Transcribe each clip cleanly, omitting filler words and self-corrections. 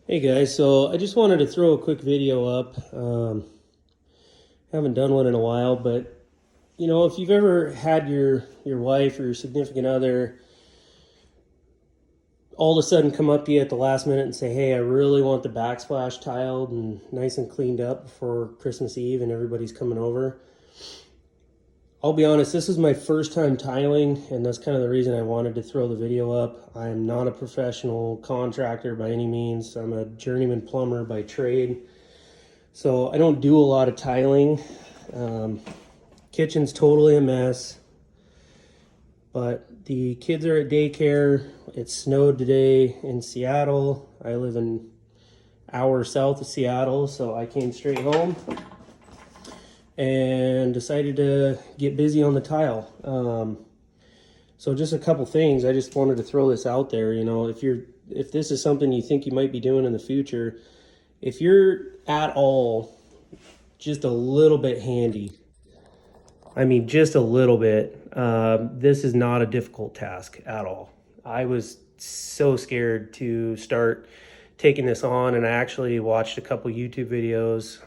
Hey guys, so I just wanted to throw a quick video up. Haven't done one in a while, but if you've ever had your wife or your significant other all of a sudden come up to you at the last minute and say, "Hey, I really want the backsplash tiled and nice and cleaned up before Christmas Eve and everybody's coming over." I'll be honest, this is my first time tiling, and that's kind of the reason I wanted to throw the video up. I am not a professional contractor by any means. I'm a journeyman plumber by trade. So I don't do a lot of tiling. Kitchen's totally a mess, but the kids are at daycare. It snowed today in Seattle. I live an hour south of Seattle, so I came straight home and decided to get busy on the tile. So just a couple things. I just wanted to throw this out there. If this is something you think you might be doing in the future, if you're at all just a little bit handy, I mean just a little bit, this is not a difficult task at all. I was so scared to start taking this on, and I actually watched a couple YouTube videos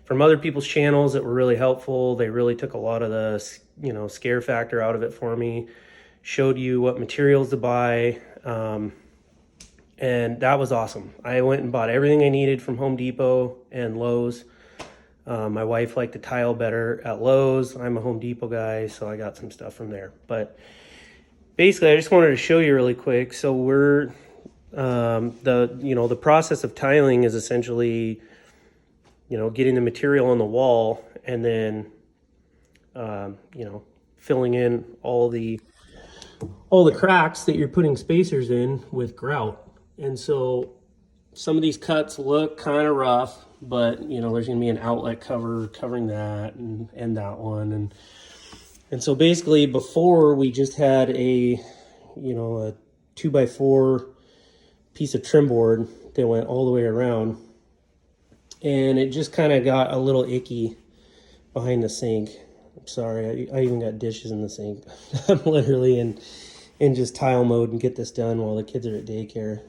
from other people's channels that were really helpful. They really took a lot of the scare factor out of it for me, showed you what materials to buy, and that was awesome. I went and bought everything I needed from Home Depot and Lowe's. My wife liked to tile better at Lowe's. I'm a Home Depot guy, so I got some stuff from there. But basically, I just wanted to show you really quick. So we're the process of tiling is essentially getting the material on the wall and then filling in all the cracks that you're putting spacers in with grout. And so some of these cuts look kind of rough, but there's going to be an outlet cover covering that and that one. And so basically before we just had a 2x4 piece of trim board that went all the way around, and it just kind of got a little icky behind the sink. I'm sorry, I even got dishes in the sink. I'm literally in just tile mode and get this done while the kids are at daycare.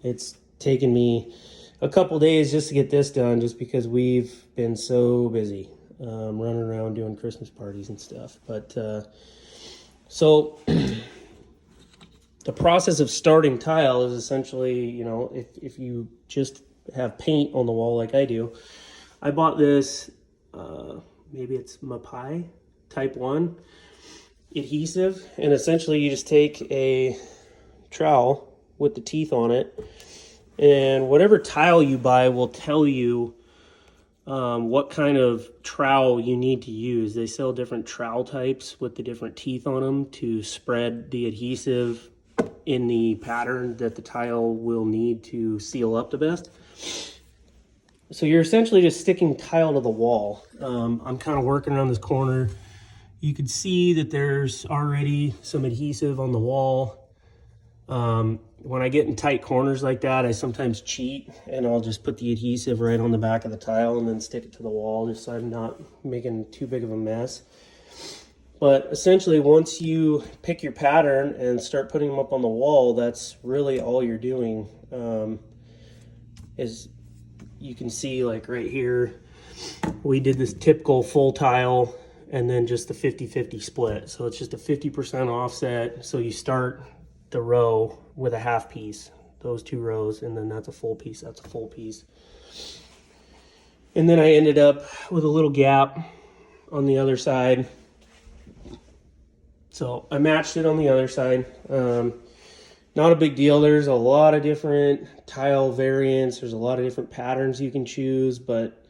It's taken me a couple days just to get this done, just because we've been so busy running around doing Christmas parties and stuff. But so the process of starting tile is essentially, if you just have paint on the wall like I do. I bought this, maybe it's Mapai type 1 adhesive, and essentially you just take a trowel with the teeth on it, and whatever tile you buy will tell you what kind of trowel you need to use. They sell different trowel types with the different teeth on them to spread the adhesive in the pattern that the tile will need to seal up the best. So you're essentially just sticking tile to the wall. I'm kind of working around this corner. You can see that there's already some adhesive on the wall. When I get in tight corners like that, I sometimes cheat and I'll just put the adhesive right on the back of the tile and then stick it to the wall, just so I'm not making too big of a mess. But essentially, once you pick your pattern and start putting them up on the wall, that's really all you're doing. Is you can see, like right here, we did this typical full tile and then just the 50-50 split. So it's just a 50% offset. So you start the row with a half piece, those two rows, and then that's a full piece, that's a full piece. And then I ended up with a little gap on the other side. So I matched it on the other side. Not a big deal. There's a lot of different tile variants. There's a lot of different patterns you can choose, but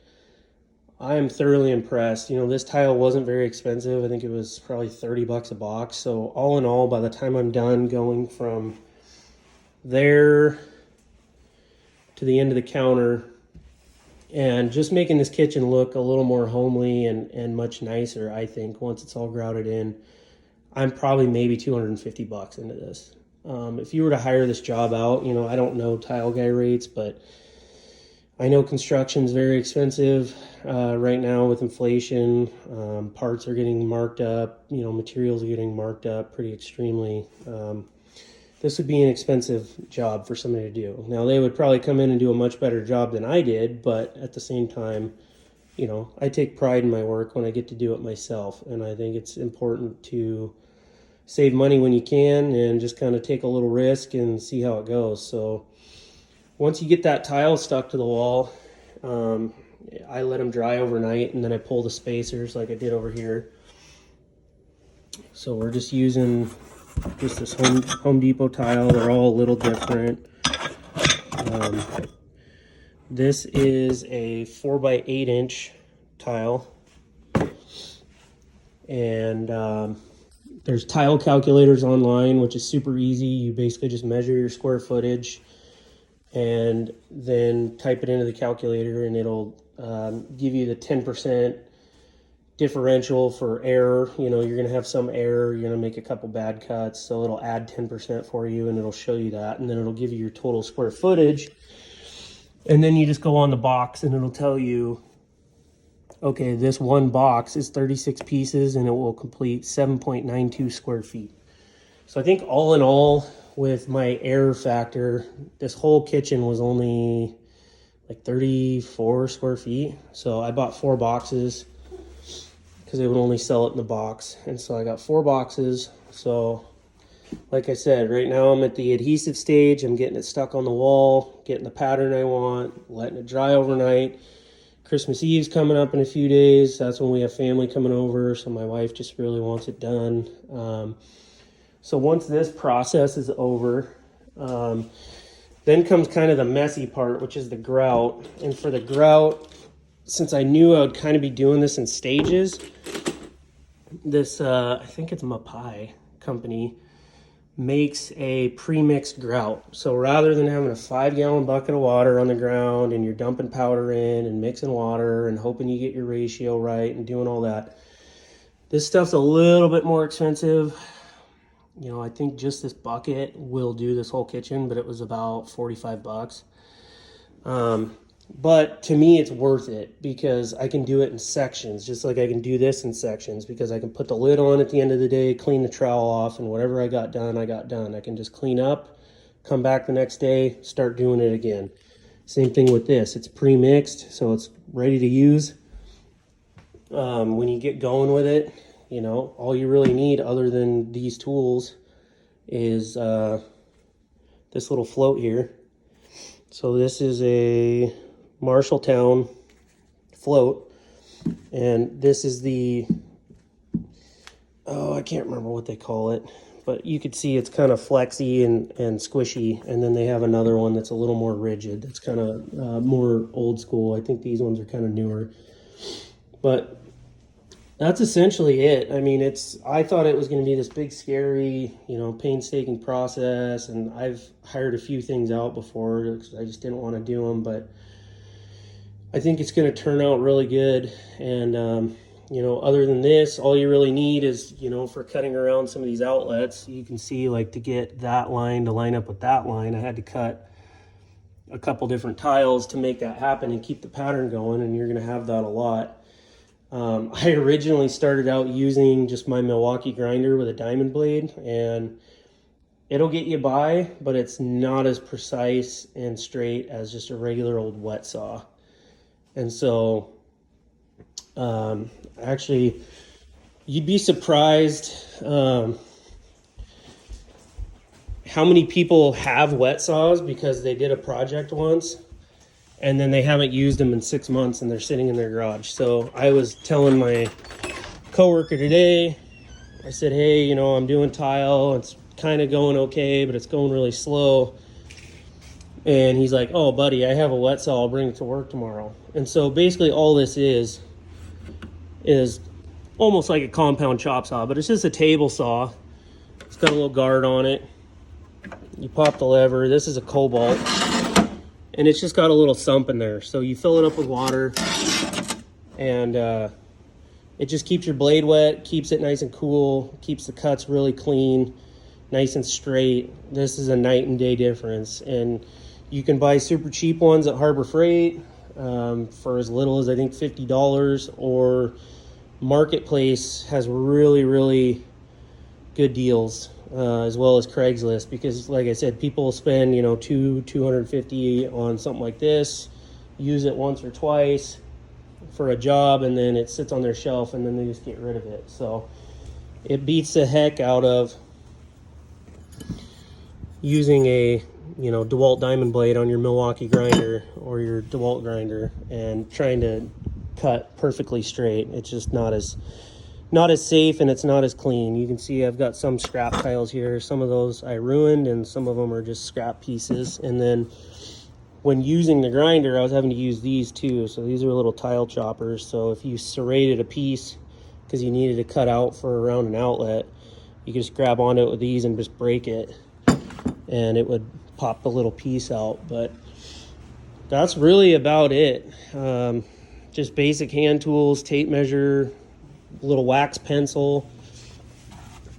I am thoroughly impressed. This tile wasn't very expensive. I think it was probably 30 bucks a box. So all in all, by the time I'm done going from there to the end of the counter and just making this kitchen look a little more homely and much nicer, I think, once it's all grouted in, I'm probably maybe 250 bucks into this. If you were to hire this job out, I don't know tile guy rates, but I know construction's very expensive right now with inflation. Parts are getting marked up, materials are getting marked up pretty extremely. this would be an expensive job for somebody to do. Now, they would probably come in and do a much better job than I did, but at the same time, you know, I take pride in my work when I get to do it myself, and I think it's important to save money when you can and just kind of take a little risk and see how it goes. So once you get that tile stuck to the wall, I let them dry overnight, and then I pull the spacers like I did over here. So we're just using just this Home Depot tile. They're all a little different. This is a 4x8 inch tile, and there's tile calculators online, which is super easy. You basically just measure your square footage and then type it into the calculator, and it'll give you the 10% differential for error. You know, you're going to have some error, you're going to make a couple bad cuts, so it'll add 10% for you, and it'll show you that, and then it'll give you your total square footage. And then you just go on the box and it'll tell you, okay, this one box is 36 pieces and it will complete 7.92 square feet. So I think all in all, with my error factor, this whole kitchen was only like 34 square feet. So I bought 4 boxes because they would only sell it in the box. And so I got 4 boxes. So like I said, right now I'm at the adhesive stage. I'm getting it stuck on the wall, getting the pattern I want, letting it dry overnight. Christmas Eve's coming up in a few days. That's when we have family coming over, so my wife just really wants it done. So once this process is over, then comes kind of the messy part, which is the grout. And for the grout, since I knew I would kind of be doing this in stages, this, I think it's Mapai company, makes a pre-mixed grout. So rather than having a 5-gallon bucket of water on the ground and you're dumping powder in and mixing water and hoping you get your ratio right and doing all that, this stuff's a little bit more expensive. You know, I think just this bucket will do this whole kitchen, but it was about 45 bucks. But to me, it's worth it because I can do it in sections, just like I can do this in sections, because I can put the lid on at the end of the day, clean the trowel off, and whatever I got done, I got done. I can just clean up, come back the next day, start doing it again. Same thing with this. It's pre-mixed, so it's ready to use. When you get going with it, you know, all you really need other than these tools is this little float here. So this is a Marshalltown float, and this is the, I can't remember what they call it, but you could see it's kind of flexy and squishy. And then they have another one that's a little more rigid, that's kind of more old school. I think these ones are kind of newer, but that's essentially it. I mean, I thought it was going to be this big, scary, you know, painstaking process, and I've hired a few things out before because I just didn't want to do them, but I think it's going to turn out really good. And, you know, other than this, all you really need is, you know, for cutting around some of these outlets, you can see, like, to get that line to line up with that line, I had to cut a couple different tiles to make that happen and keep the pattern going, and you're going to have that a lot. I originally started out using just my Milwaukee grinder with a diamond blade, and it'll get you by, but it's not as precise and straight as just a regular old wet saw. And so, actually, you'd be surprised how many people have wet saws because they did a project once and then they haven't used them in 6 months and they're sitting in their garage. So I was telling my coworker today, I said, hey, you know, I'm doing tile. It's kind of going okay, but it's going really slow. And he's like, oh, buddy, I have a wet saw. I'll bring it to work tomorrow. And so basically all this is almost like a compound chop saw, but it's just a table saw. It's got a little guard on it. You pop the lever. This is a Cobalt. And it's just got a little sump in there. So you fill it up with water, and it just keeps your blade wet, keeps it nice and cool, keeps the cuts really clean, nice and straight. This is a night and day difference. And you can buy super cheap ones at Harbor Freight for as little as, I think, $50, or Marketplace has really, really good deals as well as Craigslist, because like I said, people spend, you know, $250 on something like this, use it once or twice for a job, and then it sits on their shelf and then they just get rid of it. So it beats the heck out of using a, you know, DeWalt diamond blade on your Milwaukee grinder or your DeWalt grinder and trying to cut perfectly straight. It's just not as safe, and it's not as clean. You can see I've got some scrap tiles here. Some of those I ruined, and some of them are just scrap pieces. And then when using the grinder, I was having to use these too. So these are little tile choppers. So if you serrated a piece because you needed to cut out for around an outlet, you could just grab onto it with these and just break it, and it would pop the little piece out. But that's really about it. Just basic hand tools, tape measure, little wax pencil.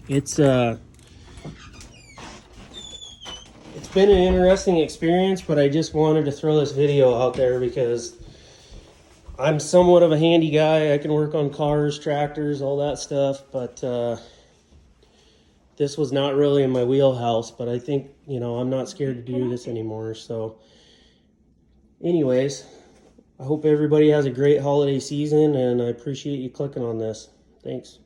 It's been an interesting experience, but I just wanted to throw this video out there because I'm somewhat of a handy guy. I can work on cars, tractors, all that stuff, but this was not really in my wheelhouse. But I think, you know, I'm not scared to do this anymore. So anyways, I hope everybody has a great holiday season, and I appreciate you clicking on this. Thanks.